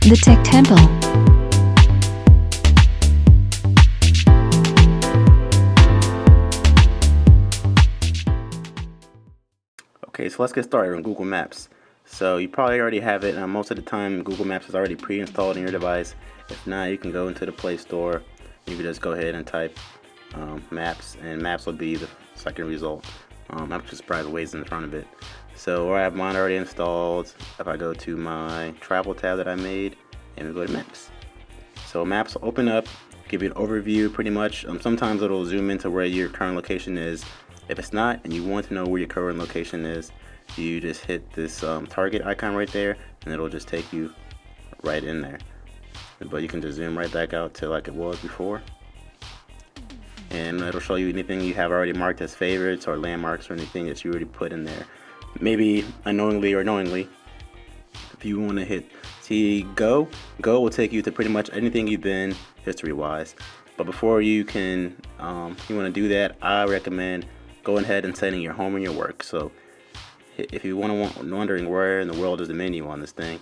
The Tech Temple. Okay, so let's get started on Google Maps. So you probably already have it. Most of the time, Google Maps is already pre-installed in your device. If not, you can go into the Play Store. You can just go ahead and type Maps, and Maps will be the second result. I'm just surprised Waze in front of it. So I have mine already installed. If I go to my travel tab that I made, and we go to Maps. So Maps will open up, give you an overview pretty much. Sometimes it'll zoom into where your current location is. If it's not, and you want to know where your current location is, you just hit this target icon right there, and it'll just take you right in there. But you can just zoom right back out to like it was before, and it'll show you anything you have already marked as favorites or landmarks or anything that you already put in there, maybe unknowingly or knowingly. If you want to hit go will take you to pretty much anything you've been history-wise. But before you can, you want to do that, I recommend going ahead and setting your home and your work. So if you wondering where in the world is the menu on this thing,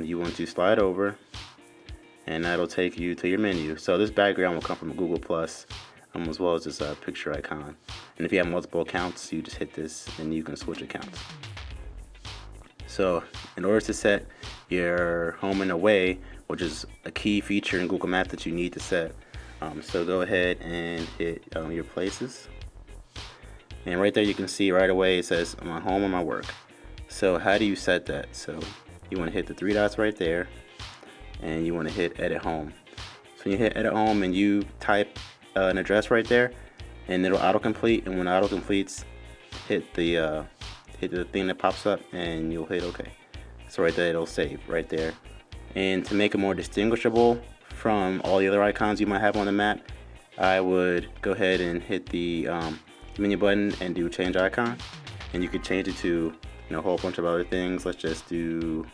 you want to slide over, and that'll take you to your menu. So this background will come from Google Plus, as well as this picture icon. And if you have multiple accounts, you just hit this and you can switch accounts. So in order to set your home and away, which is a key feature in Google Maps that you need to set, so go ahead and hit your places. And right there you can see right away it says my home and my work. So how do you set that? So you want to hit the three dots right there, and you want to hit edit home. So you hit edit home and you type an address right there, and it'll autocomplete. And when it autocompletes, hit the thing that pops up, and you'll hit OK. So right there it'll save right there. And to make it more distinguishable from all the other icons you might have on the map, I would go ahead and hit the menu button and do change icon, and you could change it to a whole bunch of other things. Let's just do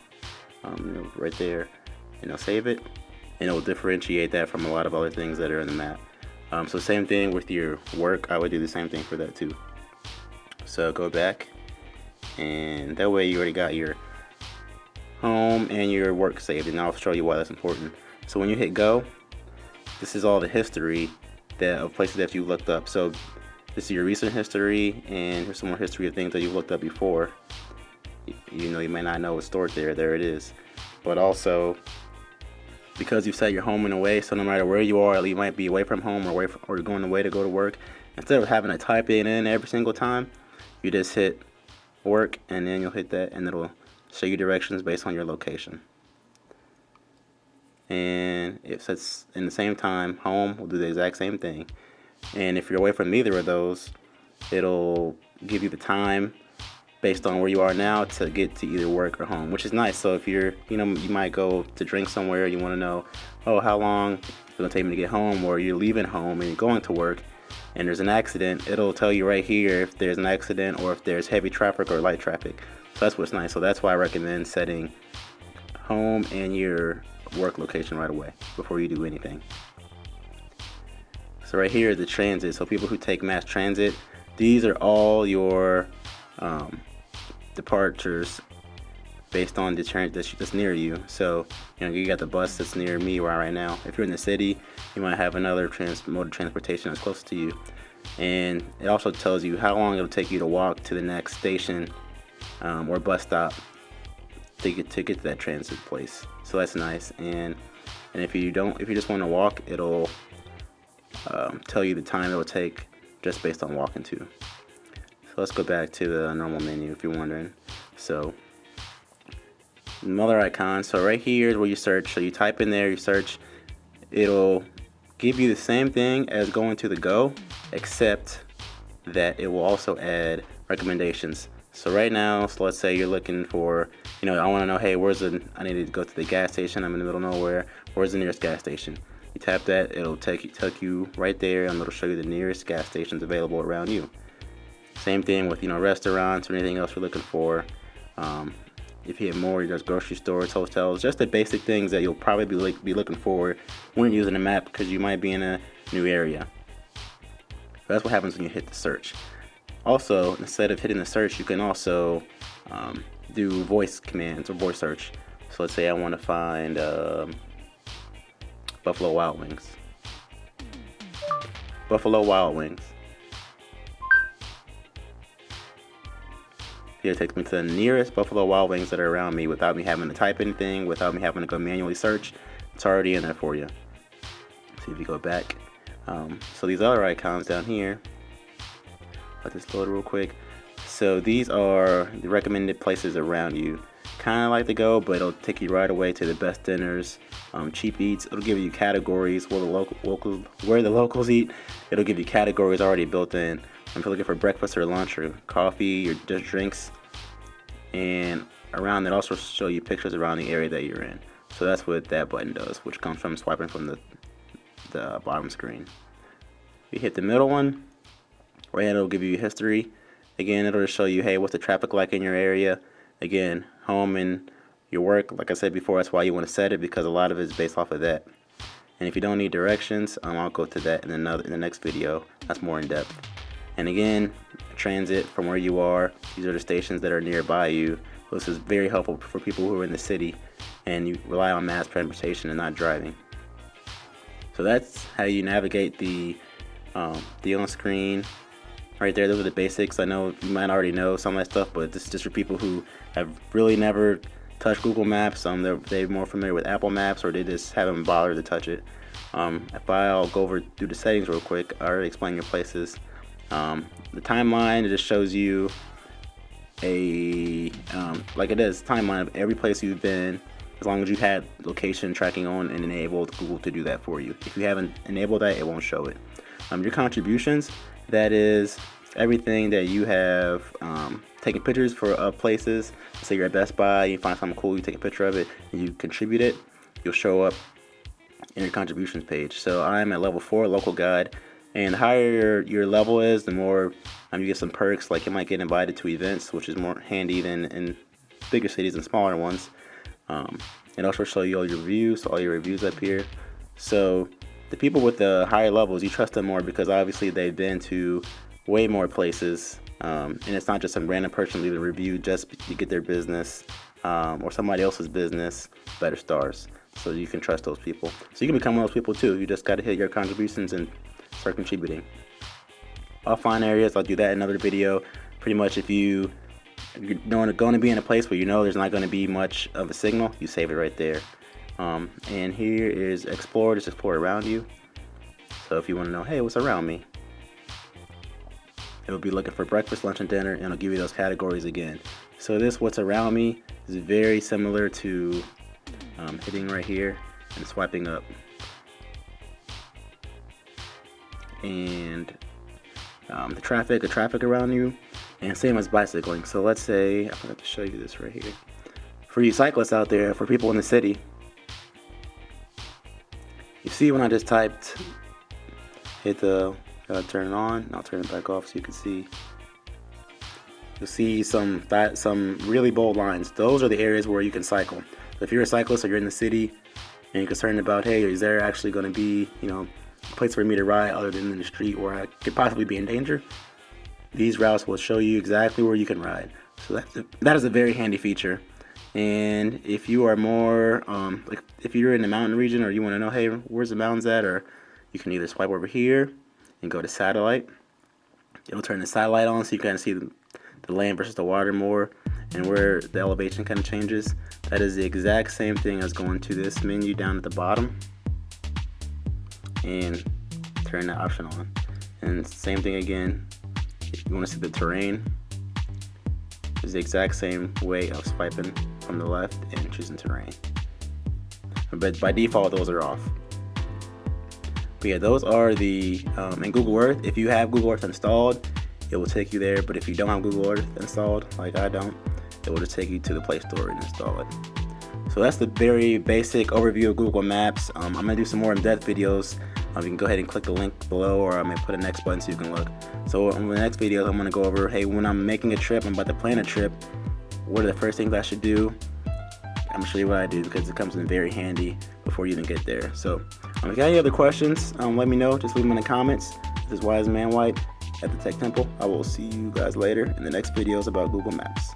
right there, save it, and it will differentiate that from a lot of other things that are in the map. So same thing with your work, I would do the same thing for that too. So go back, and that way you already got your home and your work saved, and I'll show you why that's important. So when you hit go, this is all the history of places that you looked up. So this is your recent history, and here's some more history of things that you looked up before. You may not know what's stored there. There it is. But also, because you've set your home and away, so no matter where you are, you might be away from home or you're going away to go to work. Instead of having to type it in every single time, you just hit work, and then you'll hit that, and it'll show you directions based on your location. And if it's in the same time, home will do the exact same thing. And if you're away from either of those, it'll give you the time based on where you are now to get to either work or home, which is nice. So if you're, you might go to drink somewhere, you want to know, how long it's going to take me to get home, or you're leaving home and you're going to work and there's an accident, it'll tell you right here if there's an accident or if there's heavy traffic or light traffic. So that's what's nice. So that's why I recommend setting home and your work location right away before you do anything. So right here is the transit. So people who take mass transit, these are all your departures based on the train that's near you. So you got the bus that's near me right now. If you're in the city, you might have another mode of transportation that's close to you. And it also tells you how long it'll take you to walk to the next station or bus stop to get to that transit place. So that's nice. And if you just want to walk, it'll tell you the time it will take just based on walking to. So let's go back to the normal menu if you're wondering. So another icon. So right here is where you search. So you type in there, you search. It'll give you the same thing as going to the go, except that it will also add recommendations. So right now, let's say you're looking for, I want to know, hey, I need to go to the gas station. I'm in the middle of nowhere. Where's the nearest gas station? You tap that, it'll take you right there, and it'll show you the nearest gas stations available around you. Same thing with restaurants or anything else you're looking for. If you have more, there's grocery stores, hotels, just the basic things that you'll probably be looking for when you're using a map, because you might be in a new area. That's what happens when you hit the search. Also, instead of hitting the search, you can also do voice commands or voice search. So let's say I want to find Buffalo Wild Wings. Buffalo Wild Wings. Here it takes me to the nearest Buffalo Wild Wings that are around me without me having to type anything, without me having to go manually search. It's already in there for you. See if you go back. So these other icons down here, let this load real quick. So these are the recommended places around you. Kind of like to go, but it'll take you right away to the best dinners, cheap eats. It'll give you categories where the locals eat. It'll give you categories already built in. If you're looking for breakfast or lunch or coffee or just drinks, and around it also show you pictures around the area that you're in. So that's what that button does, which comes from swiping from the bottom screen. You hit the middle one, right hand, it'll give you history. Again, it'll show you, hey, what's the traffic like in your area. Again, home and your work, like I said before, that's why you want to set it, because a lot of it is based off of that. And if you don't need directions, I'll go to that in the next video. That's more in depth. And again, transit from where you are. These are the stations that are nearby you. This is very helpful for people who are in the city and you rely on mass transportation and not driving. So that's how you navigate the on screen. Right there, those are the basics. I know you might already know some of that stuff, but this is just for people who have really never touched Google Maps. They're more familiar with Apple Maps, or they just haven't bothered to touch it. If I'll go over through the settings real quick, I already explained your places. The timeline, it just shows you like it is timeline of every place you've been, as long as you've had location tracking on and enabled Google to do that for you. If you haven't enabled that, it won't show it. Your contributions, that is everything that you have taken pictures for places. Say you're at Best Buy, you find something cool, you take a picture of it, and you contribute it, you'll show up in your contributions page. So I'm at level 4, local guide. And the higher your level is, the more you get some perks, like you might get invited to events, which is more handy than in bigger cities and smaller ones. It also show you all your reviews, all your reviews up here. So the people with the higher levels, you trust them more because obviously they've been to way more places, and it's not just some random person leaving a review just to get their business or somebody else's business better stars. So you can trust those people. So you can become one of those people too. You just got to hit your contributions and start contributing. Offline areas, I'll do that in another video. Pretty much if you're going to be in a place where you know there's not going to be much of a signal, you save it right there. And here is explore, just explore around you. So if you want to know, hey, what's around me? It'll be looking for breakfast, lunch, and dinner, and it'll give you those categories again. So this what's around me is very similar to hitting right here and swiping up. And the traffic around you, and same as bicycling. So let's say, I forgot to show you this right here. For you cyclists out there, for people in the city, you see when I just typed, turn it on, and I'll turn it back off so you can see. You'll see some really bold lines. Those are the areas where you can cycle. So if you're a cyclist or you're in the city and you're concerned about, hey, is there actually going to be, a place for me to ride other than in the street where I could possibly be in danger, these routes will show you exactly where you can ride. So that is a very handy feature. And if you are more like if you're in the mountain region or you want to know, hey, where's the mountains at, or you can either swipe over here and go to satellite. It'll turn the satellite on so you kind of see the land versus the water more and where the elevation kind of changes. That is the exact same thing as going to this menu down at the bottom and turn that option on. And same thing again, if you want to see the terrain, it's the exact same way of swiping from the left and choosing terrain. But by default, those are off. But yeah, those are the, in Google Earth, if you have Google Earth installed, it will take you there. But if you don't have Google Earth installed, like I don't, it will just take you to the Play Store and install it. So that's the very basic overview of Google Maps. I'm going to do some more in-depth videos. You can go ahead and click the link below, or I may put a next button so you can look. So in the next video, I'm going to go over, hey, when I'm making a trip, I'm about to plan a trip, what are the first things I should do? I'm going to show you what I do because it comes in very handy before you even get there. So if you got any other questions, let me know. Just leave them in the comments. This is Wise Man White at the Tech Temple. I will see you guys later in the next videos about Google Maps.